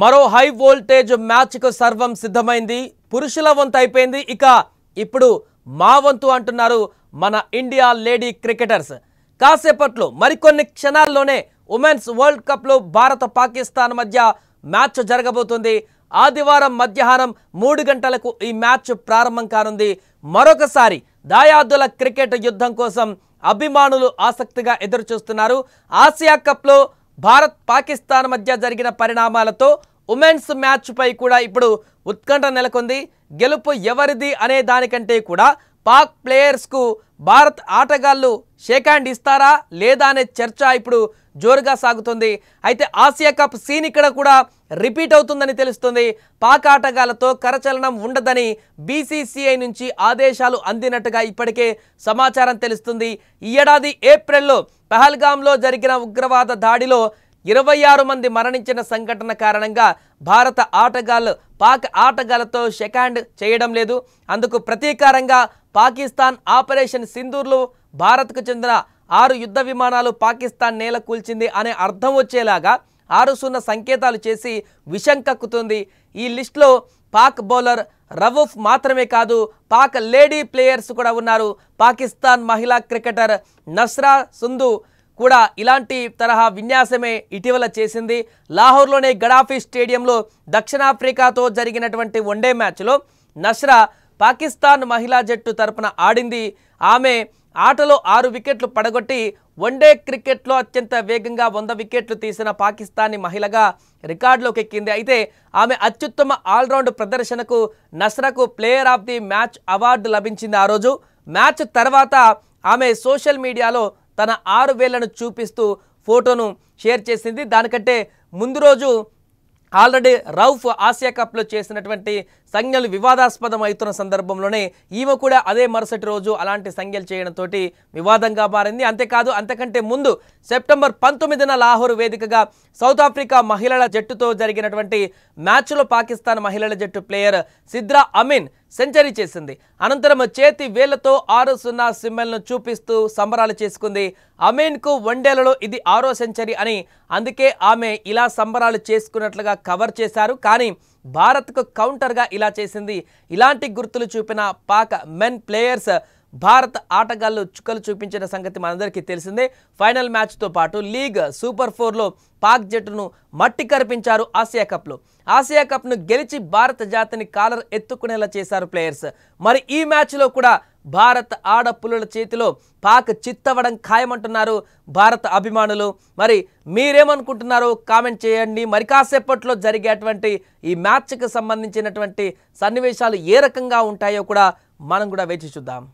మరో high voltage match కు సర్వం సిద్ధమైంది. పురుషుల వంతు అయిపోయింది. ఇక ఇప్పుడు మా వంతు అంటున్నారు మన ఇండియా లేడీ క్రికెటర్స్. కాసేపట్లో మరికొన్ని క్షణాల్లోనే ఉమెన్స్ వరల్డ్ కప్ లో భారత పాకిస్తాన్ మధ్య మ్యాచ్ జరగబోతుంది. ఆదివారం మధ్యాహ్నం 3 గంటలకు ఈ మ్యాచ్ ప్రారంభం కానుంది. మరొకసారి దాయాదుల క్రికెట్ యుద్ధం కోసం అభిమానులు ఆసక్తిగా ఎదురుచూస్తున్నారు. ఆసియా కప్ లో భారత్ పాకిస్తాన్ మధ్య జరిగిన పరిణామాలతో ఉమెన్స్ మ్యాచ్ పై కూడా ఇప్పుడు ఉత్కంఠ నెలకొంది. గెలుపు ఎవరిది అనే దానికంటే కూడా పాక్ ప్లేయర్స్ కు భారత్ ఆటగాళ్లు షేక్ హ్యాండ్ ఇస్తారా లేదా అనే చర్చ ఇప్పుడు జోరుగా సాగుతుంది. అయితే ఆసియా కప్ సీన్ ఇక్కడ కూడా రిపీట్ అవుతుందని తెలుస్తుంది. పాక్ ఆటగాళ్లతో కరచలనం ఉండదని బీసీసీఐ నుంచి ఆదేశాలు అందినట్టుగా ఇప్పటికే సమాచారం తెలుస్తుంది. ఈ ఏడాది ఏప్రిల్లో పహల్గామ్లో జరిగిన ఉగ్రవాద దాడిలో 26 మంది మరణించిన సంఘటన కారణంగా భారత ఆటగాళ్లు పాక్ ఆటగాళ్లతో షేక్ హ్యాండ్ చేయడం లేదు. అందుకు ప్రతీకారంగా పాకిస్తాన్ ఆపరేషన్ సింధూర్లో భారత్కు చెందిన 6 యుద్ధ విమానాలు పాకిస్తాన్ నేల కూల్చింది అనే అర్థం వచ్చేలాగా 6-0 సంకేతాలు చేసి విషం కక్కుతుంది. ఈ లిస్టులో పాక్ బౌలర్ రవూఫ్ మాత్రమే కాదు, పాక్ లేడీ ప్లేయర్స్ కూడా ఉన్నారు. పాకిస్తాన్ మహిళా క్రికెటర్ నస్రా సుందు కూడా ఇలాంటి తరహా విన్యాసమే ఇటీవల చేసింది. లాహోర్లోని గడాఫీ స్టేడియంలో దక్షిణాఫ్రికాతో జరిగినటువంటి వన్డే మ్యాచ్లో నస్రా పాకిస్తాన్ మహిళా జట్టు తరపున ఆడింది. ఆమె ఆటలో 6 వికెట్లు పడగొట్టి వన్డే క్రికెట్లో అత్యంత వేగంగా 100 వికెట్లు తీసిన పాకిస్తానీ మహిళగా రికార్డులోకి ఎక్కింది. అయితే ఆమె అత్యుత్తమ ఆల్రౌండ్ ప్రదర్శనకు నస్రాకు player of the match award లభించింది. ఆ రోజు మ్యాచ్ తర్వాత ఆమె సోషల్ మీడియాలో తన 6 వేళ్లను చూపిస్తూ ఫోటోను షేర్ చేసింది. దానికంటే ముందు రోజు ఆల్రెడీ రౌఫ్ ఆసియా కప్లో చేసినటువంటి సంజ్ఞలు వివాదాస్పదం అవుతున్న సందర్భంలోనే ఈమె కూడా అదే మరుసటి రోజు అలాంటి సంజ్ఞలు చేయడంతో వివాదంగా మారింది. అంతేకాదు అంతకంటే ముందు సెప్టెంబర్ 19న లాహోర్ వేదికగా సౌత్ ఆఫ్రికా మహిళల జట్టుతో జరిగినటువంటి మ్యాచ్లో పాకిస్తాన్ మహిళల జట్టు ప్లేయర్ సిద్రా అమీన్ సెంచరీ చేసింది. అనంతరం చేతి వేళ్లతో 6-0 సింబల్ను చూపిస్తూ సంబరాలు చేసుకుంది. అమీన్కు వన్డేలలో ఇది 6వ సెంచరీ అని, అందుకే ఆమె ఇలా సంబరాలు చేసుకున్నట్లుగా కవర్ చేశారు. కానీ భారత్కు కౌంటర్గా ఇలా చేసింది. ఇలాంటి గుర్తులు చూపిన పాక్ మెన్ ప్లేయర్స్ భారత్ ఆటగాళ్లు చుక్కలు చూపించిన సంగతి మనందరికీ తెలిసిందే. ఫైనల్ మ్యాచ్తో పాటు లీగ్ సూపర్ 4లో పాక్ జట్టును మట్టి కరిపించారు. ఆసియా కప్ను గెలిచి భారత జాతిని కాలర్ ఎత్తుకునేలా చేశారు ప్లేయర్స్. మరి ఈ మ్యాచ్లో కూడా భారత్ ఆడపుల్లుల చేతిలో పాక్ చిత్తవడం ఖాయమంటున్నారు భారత అభిమానులు. మరి మీరేమనుకుంటున్నారో కామెంట్ చేయండి. మరి కాసేపట్లో జరిగేటువంటి ఈ మ్యాచ్కి సంబంధించినటువంటి సన్నివేశాలు ఏ రకంగా ఉంటాయో కూడా మనం కూడా వేచి చూద్దాం.